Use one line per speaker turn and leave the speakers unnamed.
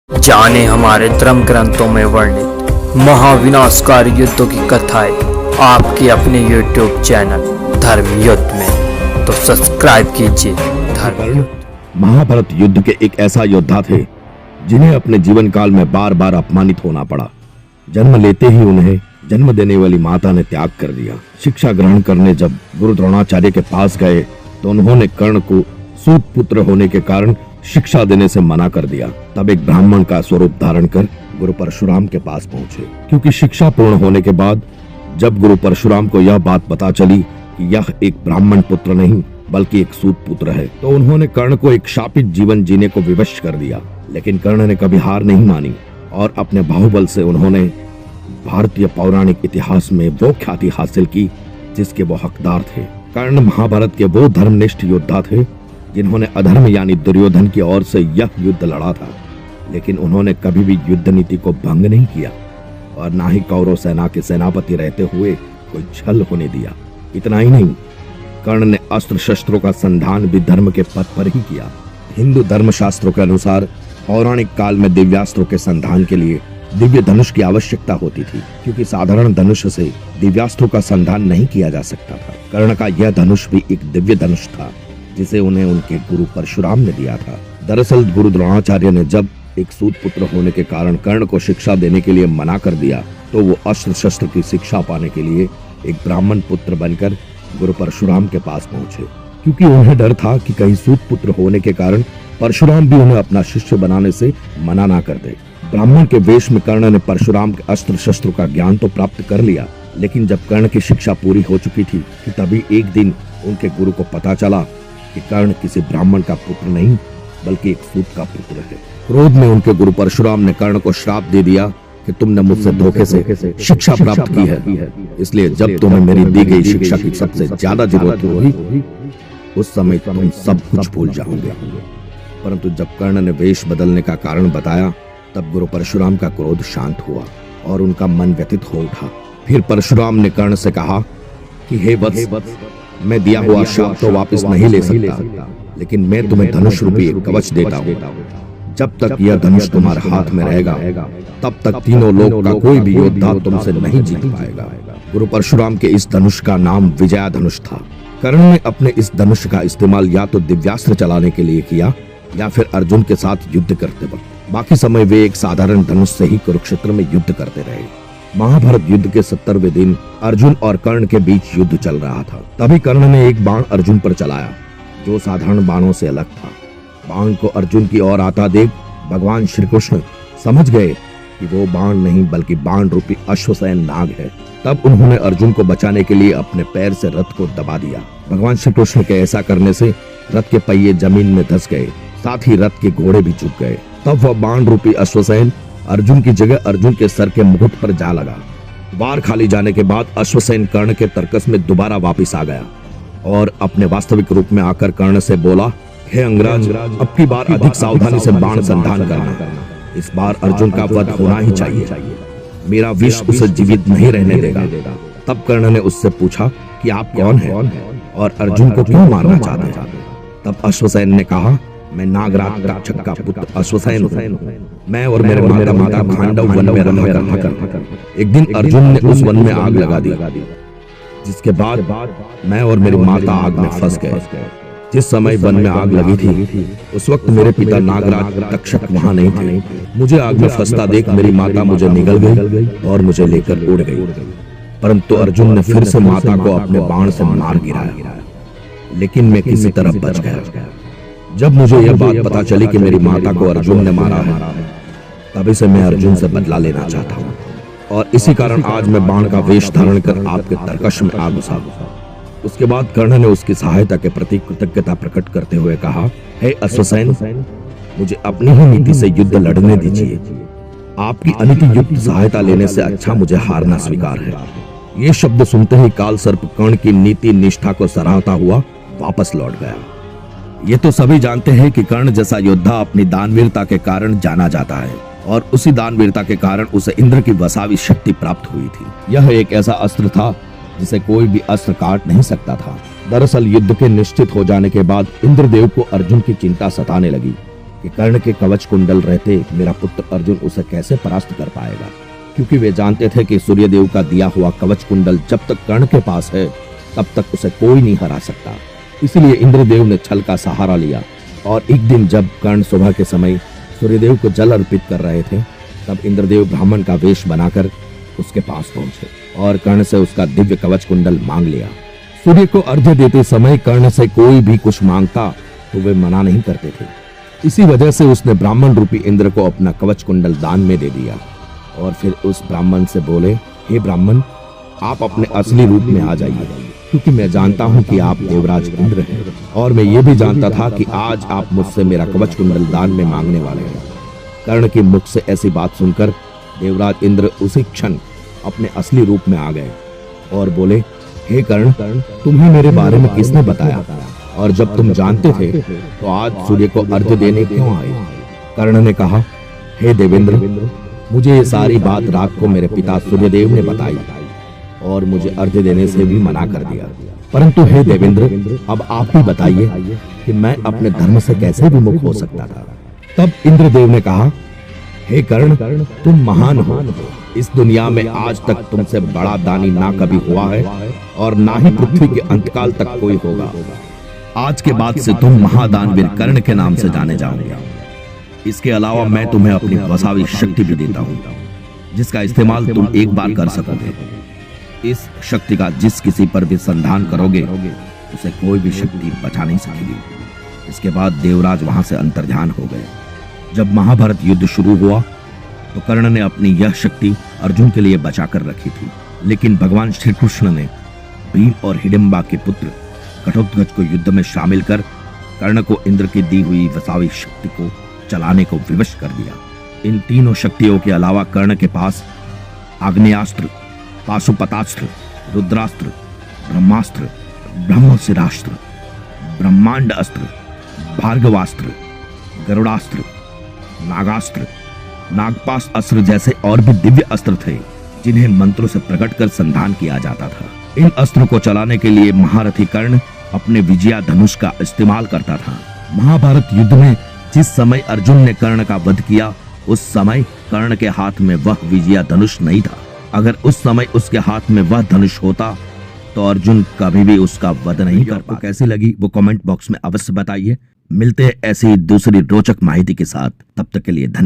जाने हमारे धर्म ग्रंथों में वर्णित महाविनाशकारी युद्धों की कथाएं आपके अपने YouTube चैनल धर्म युद्ध में, तो सब्सक्राइब कीजिए धर्म युद्ध।
महाभारत युद्ध के एक ऐसा योद्धा थे जिन्हें अपने जीवन काल में बार बार अपमानित होना पड़ा। जन्म लेते ही उन्हें जन्म देने वाली माता ने त्याग कर दिया। शिक्षा ग्रहण करने जब गुरु द्रोणाचार्य के पास गए तो उन्होंने कर्ण को सूत पुत्र होने के कारण शिक्षा देने से मना कर दिया। तब एक ब्राह्मण का स्वरूप धारण कर गुरु परशुराम के पास पहुंचे, क्योंकि शिक्षा पूर्ण होने के बाद जब गुरु परशुराम को यह बात पता चली कि यह एक ब्राह्मण पुत्र नहीं बल्कि एक सूत पुत्र है, तो उन्होंने कर्ण को एक शापित जीवन जीने को विवश कर दिया। लेकिन कर्ण ने कभी हार नहीं मानी और अपने बाहुबल से उन्होंने भारतीय पौराणिक इतिहास में वो ख्याति हासिल की जिसके वो हकदार थे। कर्ण महाभारत के वो धर्मनिष्ठ योद्धा थे जिन्होंने अधर्म यानी दुर्योधन की ओर से यह युद्ध लड़ा था, लेकिन उन्होंने कभी भी युद्ध नीति को भंग नहीं किया और ना ही कौरव सेना के सेनापति रहते हुए कोई छल होने दिया। इतना ही नहीं, कर्ण ने अस्त्र शस्त्रों का संधान भी धर्म के पथ पर ही किया। हिंदू धर्मशास्त्रों के अनुसार पौराणिक काल में दिव्यास्त्रों के संधान के लिए दिव्य धनुष की आवश्यकता होती थी, क्योंकि साधारण धनुष से दिव्यास्त्रों का संधान नहीं किया जा सकता था। कर्ण का यह धनुष भी एक दिव्य धनुष था जिसे उन्हें उनके गुरु परशुराम ने दिया था। दरअसल गुरु द्रोणाचार्य ने जब एक सूत पुत्र होने के कारण कर्ण को शिक्षा देने के लिए मना कर दिया, तो वो अस्त्र शस्त्र की शिक्षा पाने के लिए एक ब्राह्मण पुत्र बनकर गुरु परशुराम के पास पहुंचे, क्योंकि उन्हें डर था कि कहीं सूत पुत्र होने के कारण परशुराम भी उन्हें अपना शिष्य बनाने से मना ना कर दे। ब्राह्मण के वेश में कर्ण ने परशुराम के अस्त्र शस्त्रों का ज्ञान तो प्राप्त कर लिया, लेकिन जब कर्ण की शिक्षा पूरी हो चुकी थी कि तभी एक दिन उनके गुरु को पता चला कि कर्ण किसी ब्राह्मण का पुत्र नहीं बल्कि एक सूत का पुत्र है। क्रोध में उनके गुरु परशुराम ने कर्ण को श्राप दे दिया कि तुमने मुझसे धोखे से शिक्षा प्राप्त की है, इसलिए जब तुम्हें मेरी दी गई शिक्षा की सबसे ज्यादा जरूरत होगी उस समय तुम सब कुछ भूल जाओगे। परंतु जब कर्ण ने वेश बदलने का कारण बताया तब गुरु परशुराम का क्रोध शांत हुआ और उनका मन व्यथित हो उठा। फिर परशुराम ने कर्ण से कहा कि हे वत्स, मैं दिया हुआ शाप तो वापस नहीं ले सकता, लेकिन मैं तुम्हें धनुष रूपी एक कवच देता हूँ। जब तक यह धनुष तुम्हारे हाथ में रहेगा तब तक तीनों लोक का कोई भी योद्धा तुमसे नहीं जीत पाएगा। गुरु परशुराम के इस धनुष का नाम विजया धनुष था। कर्ण ने अपने इस धनुष का इस्तेमाल या तो दिव्यास्त्र चलाने के लिए किया या फिर अर्जुन के साथ युद्ध करते वक्त। बाकी समय वे एक साधारण धनुष से ही कुरुक्षेत्र में युद्ध करते रहे। महाभारत युद्ध के 70वें दिन अर्जुन और कर्ण के बीच युद्ध चल रहा था। तभी कर्ण ने एक बाण अर्जुन पर चलाया जो साधारण बाणों से अलग था। बाण को अर्जुन की ओर आता देख भगवान श्री कृष्ण समझ गए कि वो बाण नहीं बल्कि बाण रूपी अश्वसेन नाग है। तब उन्होंने अर्जुन को बचाने के लिए अपने पैर से रथ को दबा दिया। भगवान श्री कृष्ण के ऐसा करने से रथ के पहिए जमीन में धंस गए, साथ ही रथ के घोड़े भी झुक गए। तब वह बाण रूपी अश्वसेन अर्जुन की जगह अर्जुन के सर के मुकुट पर जा लगा। वार खाली जाने के बाद अश्वसेन कर्ण के तर्कस में दोबारा वापस आ गया और अपने वास्तविक रूप में आकर कर्ण से बोला, हे अंगराज, अब की बार अधिक सावधानी से बाण संधान करना। इस बार अर्जुन का वध होना ही चाहिए, मेरा विष उसे जीवित नहीं रहने देगा। तब कर्ण ने उससे पूछा कि आप कौन हैं और अर्जुन को क्यों मारना चाहते हैं? तब अश्वसेन ने कहा, मैं नागराज तक्षक का पुत्र अश्वसेन हूं। मैं और मेरे माता खांडव वन में रहा करते। एक दिन अर्जुन ने उस वन में आग लगा दी, जिसके बाद मैं और मेरी माता आग में फंस गए। जिस समय वन में आग लगी थी उस वक्त मेरे पिता नागराज तक्षक वहां नहीं थे। मुझे आग में फंसता देख मेरी माता मुझे निगल गई और मुझे लेकर उड़ गई। परंतु अर्जुन ने फिर से माता को अपने बाण से मार गिराया, लेकिन मैं किसी तरह बच गया। जब मुझे यह बात पता चली कि मेरी माता को अर्जुन ने मारा है, तभी से मैं अर्जुन से बदला लेना चाहता हूँ और इसी कारण आज मैं बाण का वेश धारण कर आपके तर्कश में आ घुसा। उसके बाद कर्ण ने उसकी सहायता के प्रति कृतज्ञता प्रकट करते हुए कहा, हे अश्वसेन, मुझे अपनी ही नीति से युद्ध लड़ने दीजिए। आपकी अनीति युक्त सहायता लेने से अच्छा मुझे हारना स्वीकार है। ये शब्द सुनते ही काल सर्प कर्ण की नीति निष्ठा को सराहता हुआ वापस लौट गया। ये तो सभी जानते हैं कि कर्ण जैसा योद्धा अपनी दानवीरता के कारण जाना जाता है और उसी दानवीरता के कारण उसे इंद्र की वसावी शक्ति प्राप्त हुई थी। यह एक ऐसा अस्त्र था जिसे कोई भी अस्त्र काट नहीं सकता था। दरअसल युद्ध के निश्चित हो जाने के बाद इंद्रदेव को अर्जुन की चिंता सताने लगी कि कर्ण के कवच कुंडल रहते मेरा पुत्र अर्जुन उसे कैसे परास्त कर पाएगा, क्योंकि वे जानते थे कि सूर्यदेव का दिया हुआ कवच कुंडल जब तक कर्ण के पास है तब तक उसे कोई नहीं हरा सकता। इसलिए इंद्रदेव ने छल का सहारा लिया और एक दिन जब कर्ण सुबह के समय सूर्यदेव को जल अर्पित कर रहे थे तब इंद्रदेव ब्राह्मण का वेश बनाकर उसके पास पहुंचे और कर्ण से उसका दिव्य कवच कुंडल मांग लिया। सूर्य को अर्घ्य देते समय कर्ण से कोई भी कुछ मांगता तो वे मना नहीं करते थे। इसी वजह से उसने ब्राह्मण रूपी इंद्र को अपना कवच कुंडल दान में दे दिया और फिर उस ब्राह्मण से बोले, हे ब्राह्मण, आप अपने असली रूप में आ जाइए, क्योंकि मैं जानता हूँ कि आप देवराज इंद्र हैं और मैं ये भी जानता था कि आज आप मुझसे मेरा कवच कुंडल दान में मांगने वाले हैं। कर्ण के मुख से ऐसी बात सुनकर देवराज इंद्र उसी क्षण अपने असली रूप में आ गए और बोले, हे कर्ण, तुम्हें मेरे बारे में किसने बताया और जब तुम जानते थे तो आज सूर्य को अर्घ्य देने क्यों आए? कर्ण ने कहा, हे देवेंद्र, मुझे ये सारी बात रात को मेरे पिता सूर्यदेव ने बताई और मुझे अर्घ्य देने से भी मना कर दिया। परंतु हे देवेंद्र, अब आप ही बताइए कि मैं अपने धर्म से कैसे विमुख हो सकता था। तब इंद्रदेव ने कहा, हे कर्ण, तुम महान हो। इस दुनिया में आज तक तुमसे बड़ा दानी ना कभी हुआ है और ना ही पृथ्वी के अंतकाल तक कोई होगा। आज के बाद से तुम महादानवीर कर्ण के नाम से जाने जाओगे। इसके अलावा मैं तुम्हें अपनी वसावी शक्ति भी देता हूँ, जिसका इस्तेमाल तुम एक बार कर सकोगे। इस शक्ति का जिस किसी पर भी संधान करोगे उसे कोई भी शक्ति बचा नहीं सकेगी। इसके बाद देवराज वहां से अंतर्ध्यान हो गए। जब महाभारत युद्ध शुरू हुआ तो कर्ण ने अपनी यह शक्ति अर्जुन के लिए बचा कर रखी थी, लेकिन भगवान श्री कृष्ण ने भीम और हिडिंबा के पुत्र घटोत्कच को युद्ध में शामिल कर कर्ण को इंद्र की दी हुई वसावी शक्ति को चलाने को विवश कर दिया। इन तीनों शक्तियों के अलावा कर्ण के पास आग्नेयास्त्र, पाशुपतास्त्र, रुद्रास्त्र, ब्रह्मास्त्र, ब्रह्मशिरास्त्र, ब्रह्मांड अस्त्र, भार्गवास्त्र, गरुड़ास्त्र, नागास्त्र, नागपाश अस्त्र जैसे और भी दिव्य अस्त्र थे, जिन्हें मंत्रों से प्रकट कर संधान किया जाता था। इन अस्त्रों को चलाने के लिए महारथी कर्ण अपने विजया धनुष का इस्तेमाल करता था। महाभारत युद्ध में जिस समय अर्जुन ने कर्ण का वध किया उस समय कर्ण के हाथ में वह विजया धनुष नहीं था। अगर उस समय उसके हाथ में वह धनुष होता तो अर्जुन कभी भी उसका वध नहीं कर पाता। कैसी लगी वो कमेंट बॉक्स में अवश्य बताइए। मिलते हैं ऐसी दूसरी रोचक माहिती के साथ, तब तक के लिए धन्यवाद।